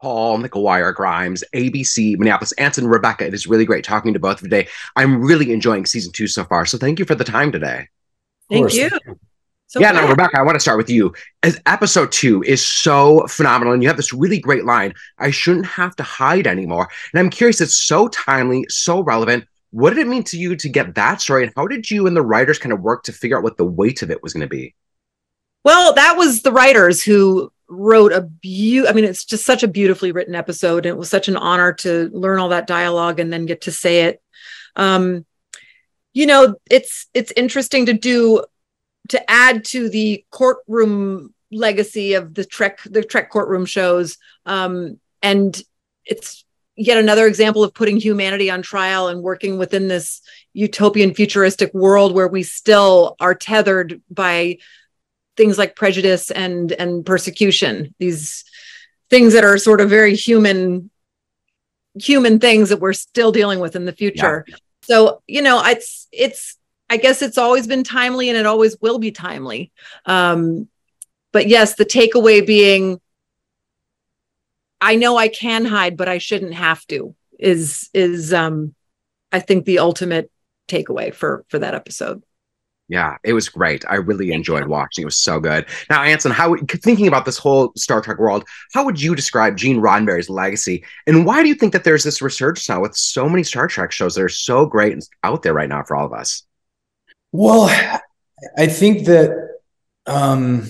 Paul, McGuire, Grimes, ABC, Minneapolis, Anson, Rebecca. It is really great talking to both of you today. I'm really enjoying season two so far. So thank you for the time today. Of Thank course. you. Thank you. So Now, glad. Rebecca, I want to start with you. As episode two is so phenomenal, and you have this really great line, I shouldn't have to hide anymore. And I'm curious, it's so timely, so relevant. What did it mean to you to get that story, and how did you and the writers kind of work to figure out what the weight of it was going to be? Well, that was the writers who wrote I mean, it's just such a beautifully written episode. And it was such an honor to learn all that dialogue and then get to say it. It's interesting to add to the courtroom legacy of the Trek courtroom shows. And it's yet another example of putting humanity on trial and working within this utopian futuristic world where we still are tethered by things like prejudice and persecution, these things that are sort of very human things that we're still dealing with in the future. Yeah. So, I guess it's always been timely and it always will be timely. But yes, the takeaway being, I know I can hide, but I shouldn't have to is I think the ultimate takeaway for that episode. Yeah, it was great. I really enjoyed watching. It was so good. Now, Anson, thinking about this whole Star Trek world, how would you describe Gene Roddenberry's legacy? And why do you think that there's this resurgence now with so many Star Trek shows that are so great and out there right now for all of us? Well, I think that, on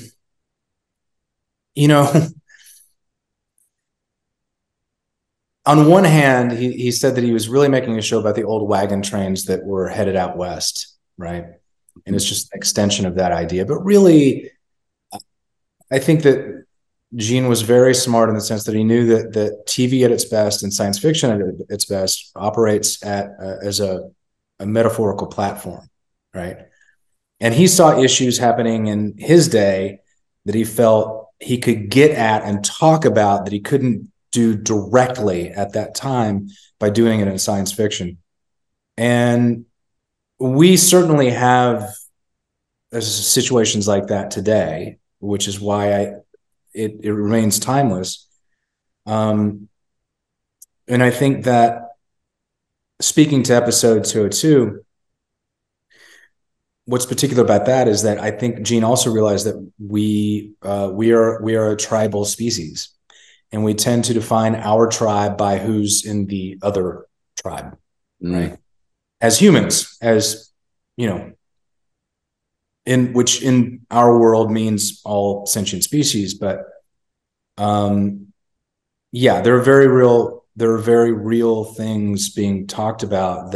one hand, he said that he was really making a show about the old wagon trains that were headed out west, right? And it's just an extension of that idea. But really, I think that Gene was very smart in the sense that he knew that TV at its best and science fiction at its best operates as a metaphorical platform, right? And he saw issues happening in his day that he felt he could get at and talk about that he couldn't do directly at that time by doing it in science fiction. And we certainly have situations like that today, which is why it remains timeless. And I think that, speaking to episode 202, what's particular about that is that I think Gene also realized that we are a tribal species, and we tend to define our tribe by who's in the other tribe, right? As humans, which in our world means all sentient species, but there are very real things being talked about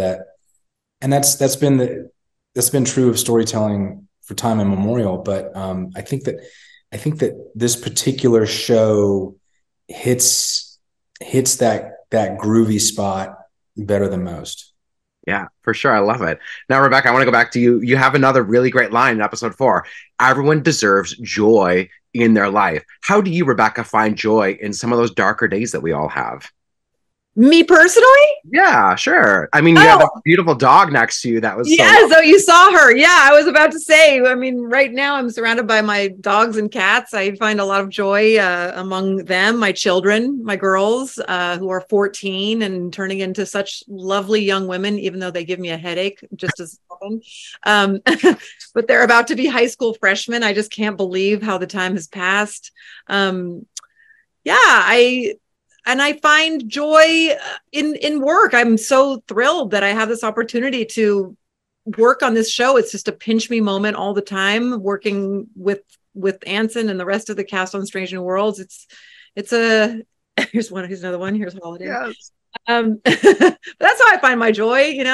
and that's been true of storytelling for time immemorial. But I think that this particular show hits that groovy spot better than most. Yeah, for sure. I love it. Now, Rebecca, I want to go back to you. You have another really great line in episode 4. Everyone deserves joy in their life. How do you, Rebecca, find joy in some of those darker days that we all have? Me personally? Yeah, sure. I mean, you have a beautiful dog next to you. That was so you saw her. Yeah, I was about to say, I mean, right now I'm surrounded by my dogs and cats. I find a lot of joy among them, my children, my girls who are 14 and turning into such lovely young women, even though they give me a headache just as often. But they're about to be high school freshmen. I just can't believe how the time has passed. And I find joy in work. I'm so thrilled that I have this opportunity to work on this show. It's just a pinch me moment all the time, working with Anson and the rest of the cast on Strange New Worlds. Here's another one. Here's Holiday. Yes. That's how I find my joy,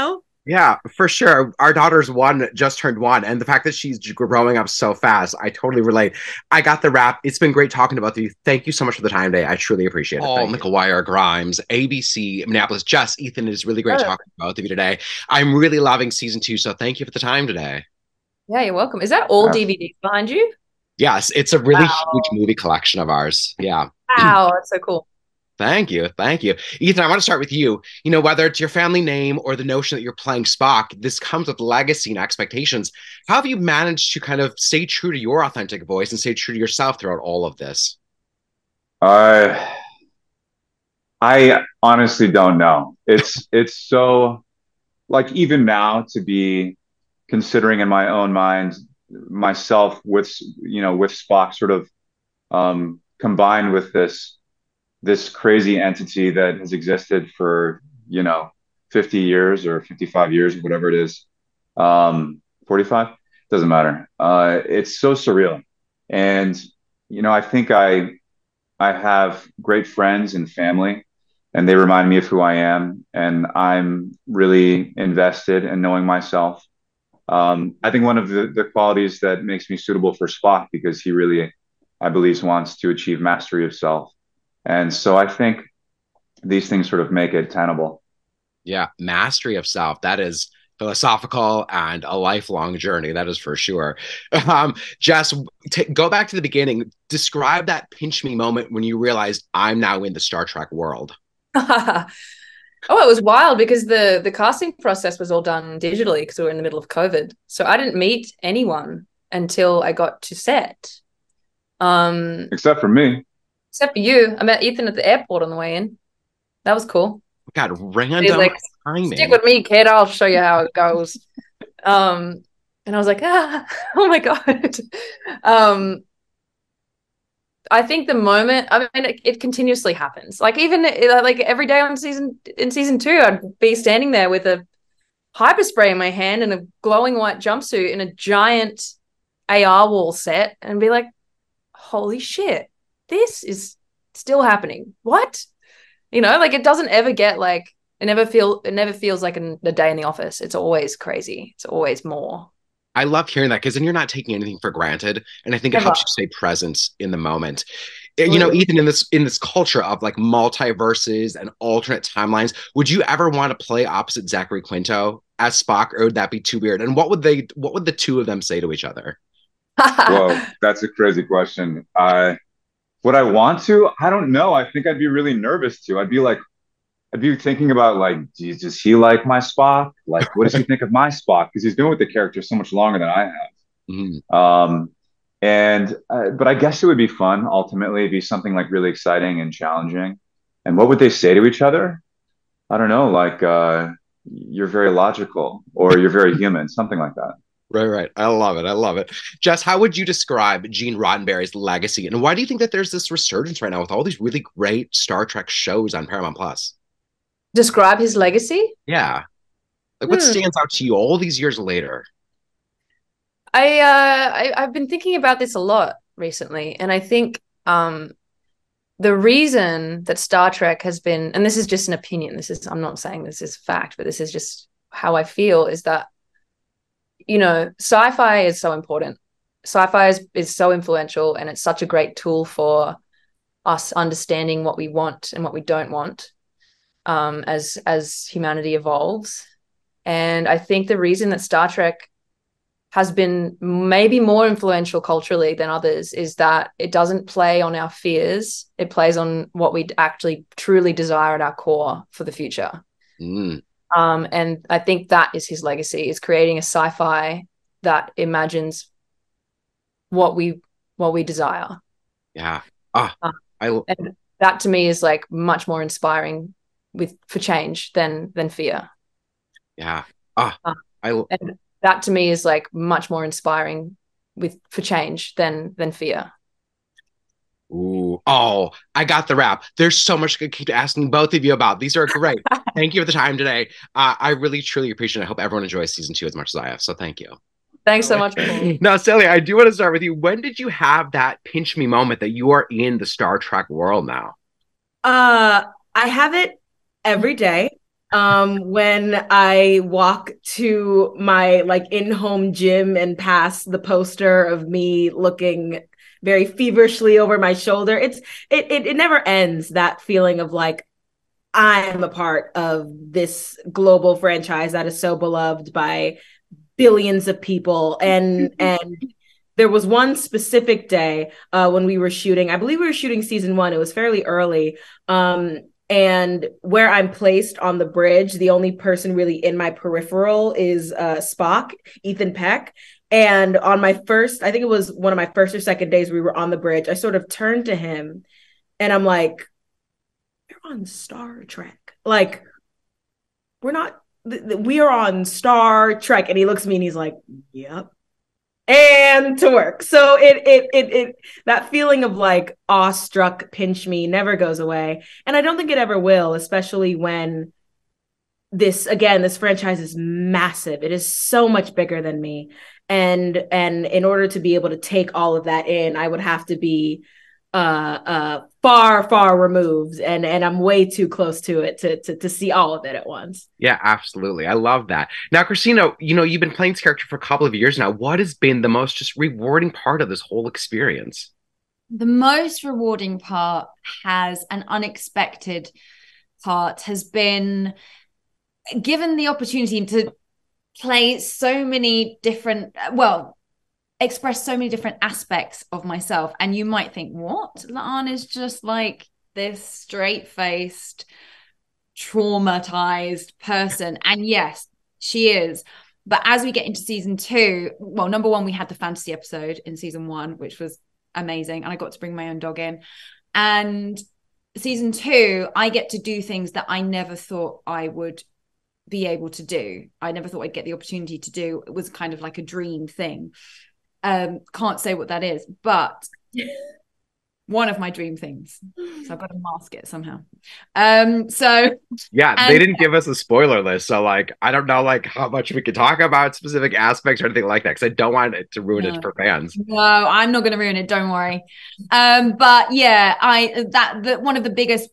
Yeah, for sure. Our daughter's just turned 1, and the fact that she's growing up so fast, I totally relate. I got the wrap. It's been great talking about you. Thank you so much for the time today. I truly appreciate it. Paul, McGuire, Grimes, ABC, Minneapolis, Jess, Ethan, it is really great talking to both of you today. I'm really loving season 2, so thank you for the time today. Yeah, you're welcome. Is that all DVDs behind you? Yes, it's a really huge movie collection of ours. Yeah. Wow, that's so cool. Thank you. Ethan, I want to start with you. Whether it's your family name or the notion that you're playing Spock, this comes with legacy and expectations. How have you managed to kind of stay true to your authentic voice and stay true to yourself throughout all of this? I honestly don't know. It's so, like, even now, to be considering in my own mind myself with, with Spock sort of combined with this crazy entity that has existed for, 50 years or 55 years, whatever it is, 45, doesn't matter. It's so surreal. And, I think I have great friends and family, and they remind me of who I am. And I'm really invested in knowing myself. I think one of the qualities that makes me suitable for Spock, because he really, I believe, wants to achieve mastery of self. And so I think these things sort of make it tenable. Yeah, mastery of self. That is philosophical and a lifelong journey. That is for sure. Jess, go back to the beginning. Describe that pinch me moment when you realized I'm now in the Star Trek world. Oh, it was wild because the casting process was all done digitally because we were in the middle of COVID. So I didn't meet anyone until I got to set. Except for me. Except for you. I met Ethan at the airport on the way in. That was cool. God, random like, timing. Stick with me, kid. I'll show you how it goes. And I was like, oh my God. I think the moment, I mean, it continuously happens. Like even like every day in season 2, I'd be standing there with a hyperspray in my hand and a glowing white jumpsuit in a giant AR wall set and be like, holy shit, this is still happening. What? Like it doesn't ever get like, it never feels like a day in the office. It's always crazy. It's always more. I love hearing that because then you're not taking anything for granted, and I think it helps you stay present in the moment. Ethan, in this culture of like multiverses and alternate timelines, would you ever want to play opposite Zachary Quinto as Spock, or would that be too weird? And what would the two of them say to each other? Whoa, that's a crazy question. Would I want to? I don't know. I think I'd be really nervous too. I'd be thinking about like, does he like my Spock? Like, what does he think of my Spock? Because he's been with the character so much longer than I have. Mm-hmm. But I guess it would be fun. Ultimately, it'd be something like really exciting and challenging. And what would they say to each other? I don't know. Like, you're very logical, or you're very human, something like that. Right. I love it. Jess, how would you describe Gene Roddenberry's legacy, and why do you think that there's this resurgence right now with all these really great Star Trek shows on Paramount Plus? Describe his legacy? Yeah. Like what stands out to you all these years later? I've been thinking about this a lot recently, and I think the reason that Star Trek has been, and this is just an opinion, I'm not saying this is fact, but this is just how I feel, is that sci-fi is so important. Sci-fi is so influential, and it's such a great tool for us understanding what we want and what we don't want as humanity evolves. And I think the reason that Star Trek has been maybe more influential culturally than others is that it doesn't play on our fears. It plays on what we actually truly desire at our core for the future. And I think that is his legacy, is creating a sci-fi that imagines what we desire. Yeah. And that to me is like much more inspiring for change than fear. Yeah. And that to me is like much more inspiring for change than fear. Ooh. Oh, I got the rap. There's so much I could keep asking both of you about. These are great. Thank you for the time today. I really, truly appreciate it. I hope everyone enjoys season 2 as much as I have. So thank you. Thanks so much, Paul. Now, Celia, I do want to start with you. When did you have that pinch me moment that you are in the Star Trek world now? I have it every day. When I walk to my like in-home gym and pass the poster of me looking very feverishly over my shoulder, it never ends, that feeling of like, I'm a part of this global franchise that is so beloved by billions of people. And there was one specific day when we were shooting, I believe we were shooting season 1. It was fairly early. And where I'm placed on the bridge, the only person really in my peripheral is Spock, Ethan Peck. And on my first, I think it was one of my first or second days we were on the bridge, I sort of turned to him and I'm like, we're on Star Trek. Like, we're not, we are on Star Trek. And he looks at me and he's like, yep. And to work. So it that feeling of like awestruck pinch me never goes away. And I don't think it ever will, especially when this franchise is massive. It is so much bigger than me. And in order to be able to take all of that in, I would have to be far removed, and I'm way too close to it to see all of it at once. Yeah, absolutely. I love that. Now, Christina, you've been playing this character for a couple of years now. What has been the most just rewarding part of this whole experience? The most rewarding part has an unexpected part has been given the opportunity to play so many different, express so many different aspects of myself. And you might think, what? La'an is just like this straight-faced, traumatized person. And yes, she is. But as we get into season 2, well, number one, we had the fantasy episode in season 1, which was amazing. And I got to bring my own dog in. And season 2, I get to do things that I never thought I would be able to do. I never thought I'd get the opportunity to do. It was kind of like a dream thing. Can't say what that is, but one of my dream things. So I've got to mask it somehow. They didn't give us a spoiler list, so like I don't know like how much we could talk about specific aspects or anything like that, because I don't want it to ruin it for fans. No, I'm not going to ruin it. Don't worry. But yeah, one of the biggest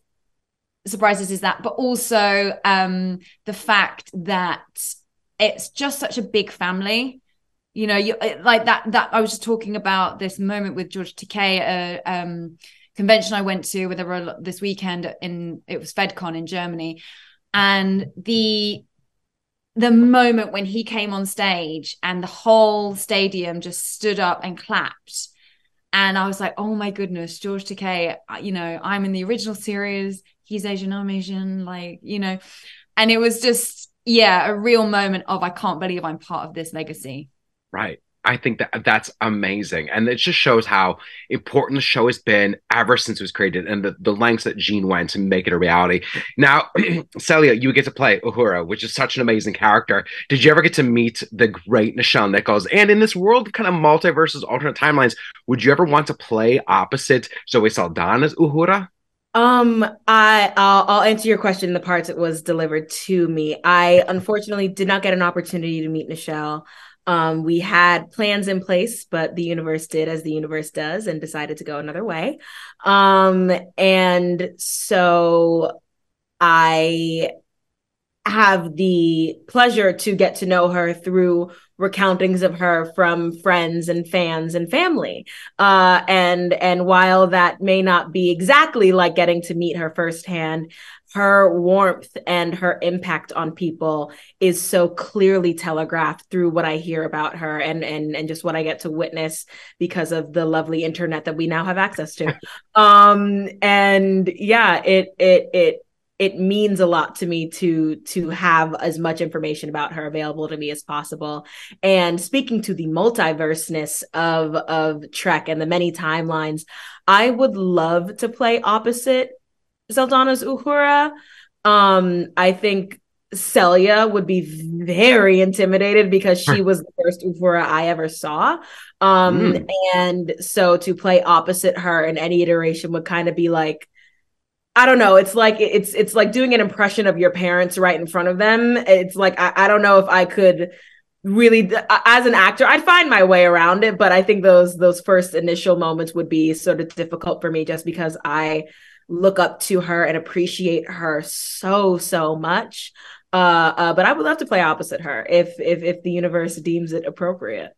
surprises is that, but also the fact that it's just such a big family. You like that I was just talking about this moment with George Takei at a convention I went to with this weekend it was FedCon in Germany, and the moment when he came on stage and the whole stadium just stood up and clapped, and I was like, oh my goodness, George Takei, I'm in the original series, he's Asian, I'm Asian, and it was just a real moment of I can't believe I'm part of this legacy. Right. I think that's amazing. And it just shows how important the show has been ever since it was created, and the lengths that Gene went to make it a reality. Now, Celia, you get to play Uhura, which is such an amazing character. Did you ever get to meet the great Nichelle Nichols? And in this world of kind of multiverses, alternate timelines, would you ever want to play opposite Zoe Saldana's Uhura? I'll answer your question in the parts it was delivered to me. I unfortunately did not get an opportunity to meet Nichelle. We had plans in place, but the universe did as the universe does and decided to go another way. And so I have the pleasure to get to know her through recountings of her from friends and fans and family. And while that may not be exactly like getting to meet her firsthand, her warmth and her impact on people is so clearly telegraphed through what I hear about her and just what I get to witness because of the lovely internet that we now have access to. And yeah, it means a lot to me to have as much information about her available to me as possible. And speaking to the multiverseness of Trek and the many timelines, I would love to play opposite Saldana's Uhura. I think Celia would be very intimidated because she was the first Uhura I ever saw. And so to play opposite her in any iteration would kind of be like, I don't know. It's like it's like doing an impression of your parents right in front of them. It's like I don't know if I could really, as an actor, I'd find my way around it, but I think those first initial moments would be sort of difficult for me just because I look up to her and appreciate her so much. But I would love to play opposite her if the universe deems it appropriate.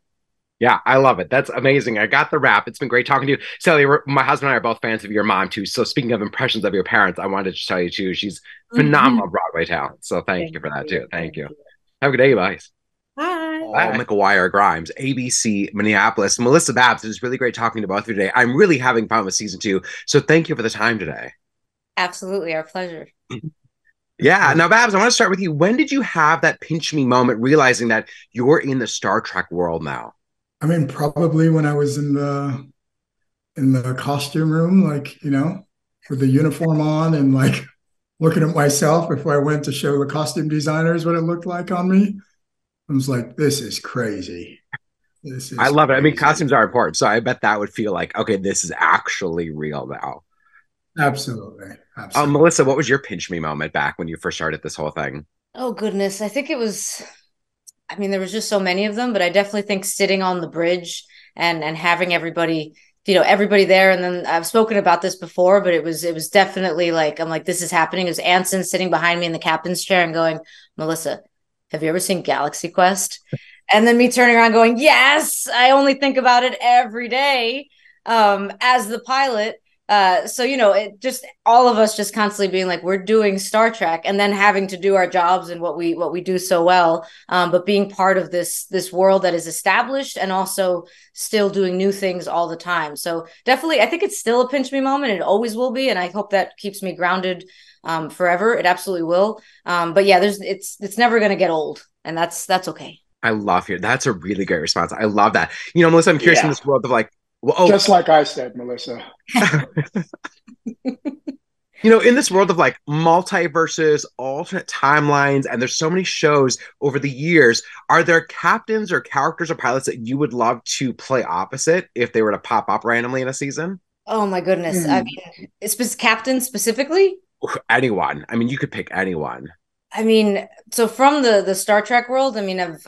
Yeah, I love it. That's amazing. I got the wrap. It's been great talking to you. Sally, my husband and I are both fans of your mom, too. So speaking of impressions of your parents, I wanted to tell you, too, she's phenomenal Broadway talent. So thank you for that, too. Thank you. Have a good day, you guys. Bye. Michael Wire Grimes, ABC Minneapolis. Melissa Babs, it was really great talking to both of you today. I'm really having fun with season 2. So thank you for the time today. Absolutely. Our pleasure. Yeah. Now, Babs, I want to start with you. When did you have that pinch me moment realizing that you're in the Star Trek world now? I mean, probably when I was in the costume room, like, with the uniform on and like looking at myself before I went to show the costume designers what it looked like on me. I was like, this is crazy. This is I love it. I mean, crazy. costumes are important, so I bet that would feel like, okay, this is actually real now. Absolutely. Absolutely. Melissa, what was your pinch me moment back when you first started this whole thing? Oh goodness, I think it was. I mean, there was just so many of them, but I definitely think sitting on the bridge and having everybody, everybody there. And then I've spoken about this before, but it was definitely like, I'm like, this is happening. It was Anson sitting behind me in the captain's chair and going, Melissa, have you ever seen Galaxy Quest? And then me turning around going, yes, I only think about it every day, as the pilot. So it just, all of us just constantly being like, we're doing Star Trek, and then having to do our jobs and what we do so well, but being part of this world that is established and also still doing new things all the time. So definitely, I think it's still a pinch me moment. It always will be, and I hope that keeps me grounded forever. It absolutely will. But yeah, it's never going to get old, and that's okay. I love you. That's a really great response. I love that. Melissa, I'm curious in this world of like, well, just like I said, Melissa. In this world of like multiverses, alternate timelines, and there's so many shows over the years, are there captains or characters or pilots that you would love to play opposite if they were to pop up randomly in a season? Oh my goodness. I mean, it's captain specifically? Anyone. I mean, you could pick anyone. I mean, so from the Star Trek world, I mean,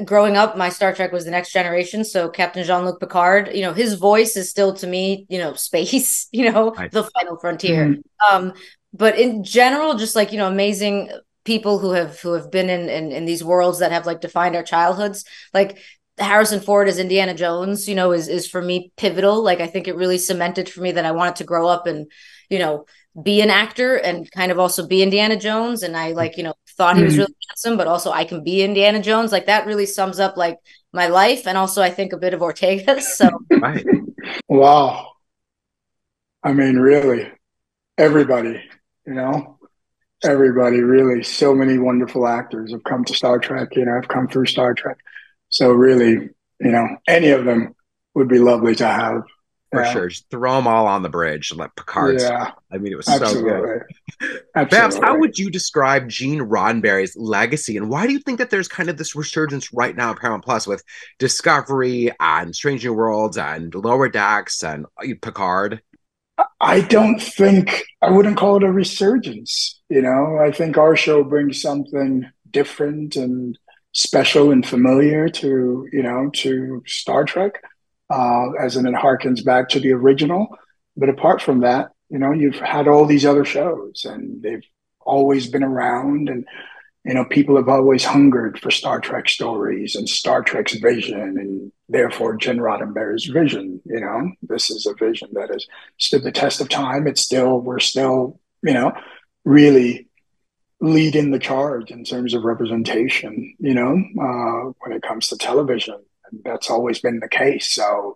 growing up, my Star Trek was The Next Generation. So Captain Jean-Luc Picard, his voice is still to me, space, Right. the final frontier. But in general, just like, amazing people who have been in these worlds that have like defined our childhoods, like Harrison Ford as Indiana Jones, is for me pivotal. Like, I think it really cemented for me that I wanted to grow up and, be an actor and kind of also be Indiana Jones. And I thought he was really handsome, but also I can be Indiana Jones. Like, that really sums up like my life. And also I think a bit of Ortega's. So Right. Wow. I mean, really, everybody, everybody really, so many wonderful actors have come to Star Trek, have come through Star Trek. So really, any of them would be lovely to have. For sure. Just throw them all on the bridge and let Picard. Yeah. I mean, it was Absolutely. so good. Absolutely. Babs, how would you describe Gene Roddenberry's legacy? And why do you think that there's kind of this resurgence right now at Paramount Plus with Discovery and Strange New Worlds and Lower Decks and Picard? I wouldn't call it a resurgence. I think our show brings something different and special and familiar to Star Trek. As in it harkens back to the original. But apart from that, you've had all these other shows and they've always been around, and, people have always hungered for Star Trek stories and Star Trek's vision, and therefore Gene Roddenberry's vision. This is a vision that has stood the test of time. We're still, really leading the charge in terms of representation, when it comes to television. That's always been the case. So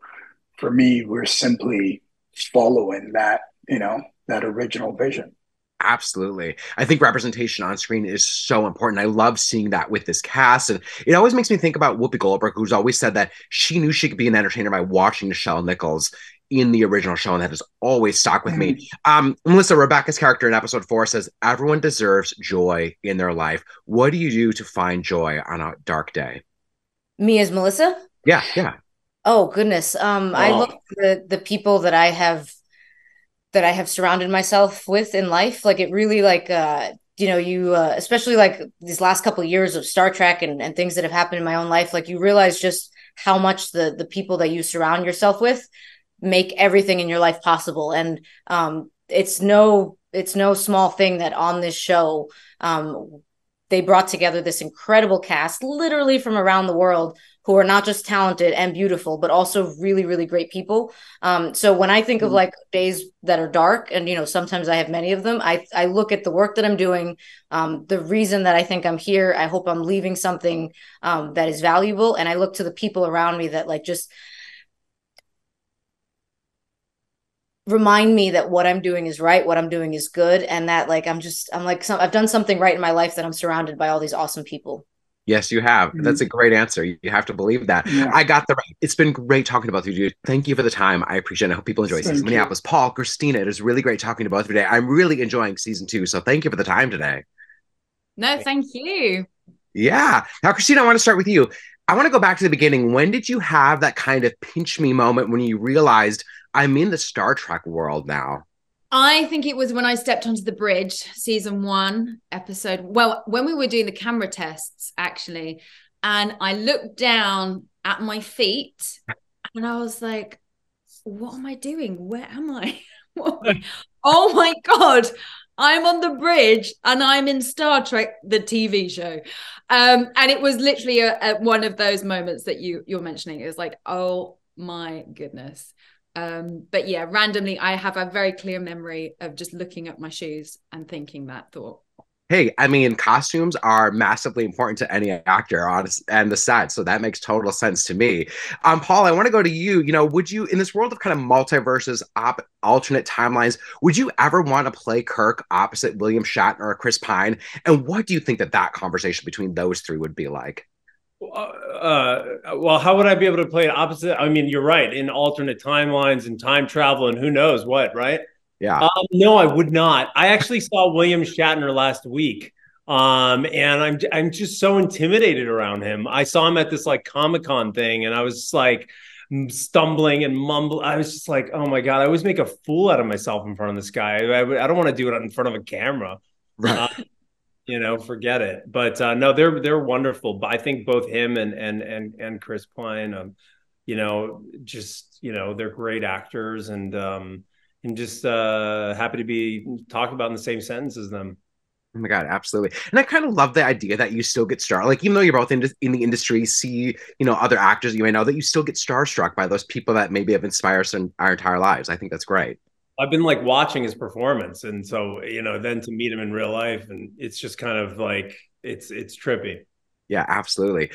for me, we're simply following that, that original vision. Absolutely. I think representation on screen is so important. I love seeing that with this cast. And it always makes me think about Whoopi Goldberg, who's always said that she knew she could be an entertainer by watching Nichelle Nichols in the original show, and that has always stuck with me. Melissa, Rebecca's character in episode 4 says, everyone deserves joy in their life. What do you do to find joy on a dark day? Me as Melissa? Yeah. Oh goodness. I look at the people that I have surrounded myself with in life. Like, it really, like, especially like these last couple of years of Star Trek and things that have happened in my own life, like, you realize just how much the people that you surround yourself with make everything in your life possible. And it's no small thing that on this show, they brought together this incredible cast, literally from around the world, who are not just talented and beautiful, but also really, really great people. So when I think of like days that are dark, and, sometimes I have many of them, I look at the work that I'm doing, the reason that I think I'm here. I hope I'm leaving something that is valuable. And I look to the people around me that like just remind me that what I'm doing is right, what I'm doing is good. And that like, I've done something right in my life, that I'm surrounded by all these awesome people. Yes, you have. That's a great answer. You have to believe that. Yeah. I got the. It's been great talking about you, dude. Thank you for the time. I appreciate it. I hope people enjoy season Minneapolis. Paul, Christina, it is really great talking to both of you today. I'm really enjoying season 2. So thank you for the time today. No, thank you. Yeah. Now, Christina, I want to start with you. I want to go back to the beginning. When did you have that kind of pinch me moment when you realized I'm in the Star Trek world now? I think it was when I stepped onto the bridge, season 1, episode. Well, when we were doing the camera tests, actually, and I looked down at my feet and I was like, what am I doing? Where am I? Oh my God. I'm on the bridge and I'm in Star Trek, the TV show. And it was literally one of those moments that you're mentioning. It was like, oh my goodness. But yeah, randomly, I have a very clear memory of just looking at my shoes and thinking that thought. Hey, I mean, costumes are massively important to any actor on and the set, so that makes total sense to me. Paul, I want to go to you. You know, would you, in this world of kind of multiverses, alternate timelines, would you ever want to play Kirk opposite William Shatner or Chris Pine? And what do you think that conversation between those three would be like? Well, how would I be able to play it opposite? I mean, you're right, in alternate timelines and time travel and who knows what, right? Yeah. No, I would not. I actually saw William Shatner last week. And I'm just so intimidated around him. I saw him at this like Comic-Con thing and I was like stumbling and mumbling. I was just like, oh my God, I always make a fool out of myself in front of this guy. I don't want to do it in front of a camera. Right. You know, forget it. But no, they're wonderful. But I think both him and Chris Pine, you know, just, you know, they're great actors and just happy to be talked about in the same sentence as them. Oh my God, absolutely. And I kind of love the idea that you still get like, even though you're both in the industry, see, you know, other actors you may know, that you still get starstruck by those people that maybe have inspired us in our entire lives. I think that's great. I've been like watching his performance. And so, you know, then to meet him in real life, and it's just kind of like, it's trippy. Yeah, absolutely.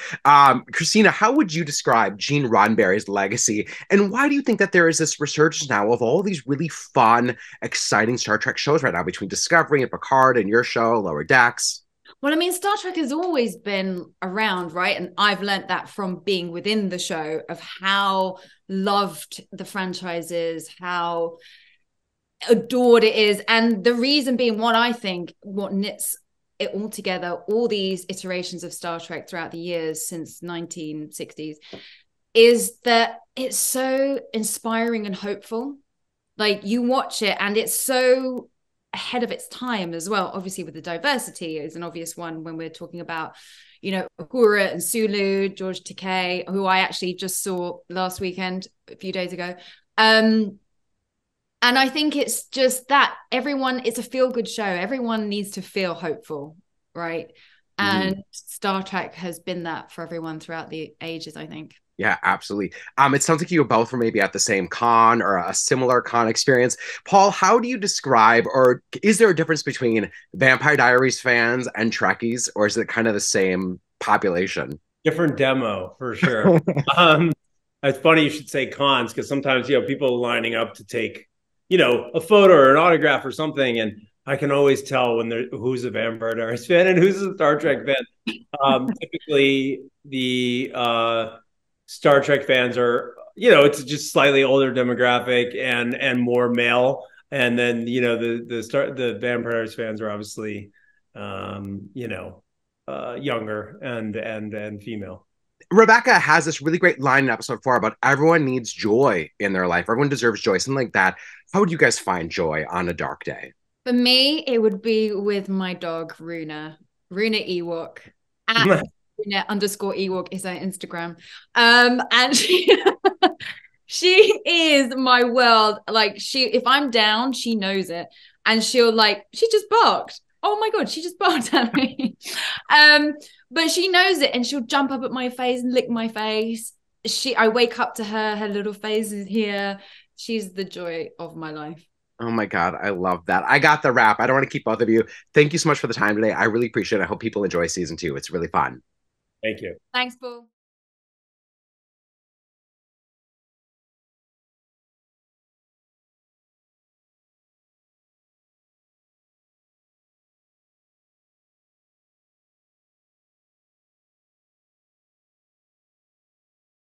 Christina, how would you describe Gene Roddenberry's legacy? And why do you think that there is this resurgence now of all these really fun, exciting Star Trek shows right now between Discovery and Picard and your show, Lower Decks? Well, I mean, Star Trek has always been around, right? And I've learned that from being within the show of how loved the franchise is, how adored it is. And the reason being what I think, what knits it all together, all these iterations of Star Trek throughout the years since 1960s, is that it's so inspiring and hopeful. Like you watch it and it's so ahead of its time as well. Obviously with the diversity is an obvious one when we're talking about, you know, Uhura and Sulu, George Takei, who I actually just saw last weekend, a few days ago. And I think it's just that it's a feel-good show. Everyone needs to feel hopeful, right? And Star Trek has been that for everyone throughout the ages, I think. Yeah, absolutely. It sounds like you both were maybe at the same con or a similar con experience. Paul, how do you describe, or is there a difference between Vampire Diaries fans and Trekkies, or is it kind of the same population? Different demo, for sure. It's funny you should say cons, because sometimes, you know, people lining up to take, you know, a photo or an autograph or something. And I can always tell when who's a Vampire Diaries fan and who's a Star Trek fan. Typically the Star Trek fans are, you know, it's just slightly older demographic and more male. And then, you know, the Vampire Diaries fans are obviously, you know, younger and female. Rebecca has this really great line in episode 4 about everyone needs joy in their life. Everyone deserves joy, something like that. How would you guys find joy on a dark day? For me, it would be with my dog, Runa Ewok. At Runa_Ewok is her Instagram. And she is my world. Like if I'm down, she knows it. And she just barked. Oh my God, she just barked at me. But she knows it and she'll jump up at my face and lick my face. I wake up to her little face is here. She's the joy of my life. Oh my God, I love that. I got the wrap. I don't want to keep both of you. Thank you so much for the time today. I really appreciate it. I hope people enjoy season 2. It's really fun. Thank you. Thanks, Paul.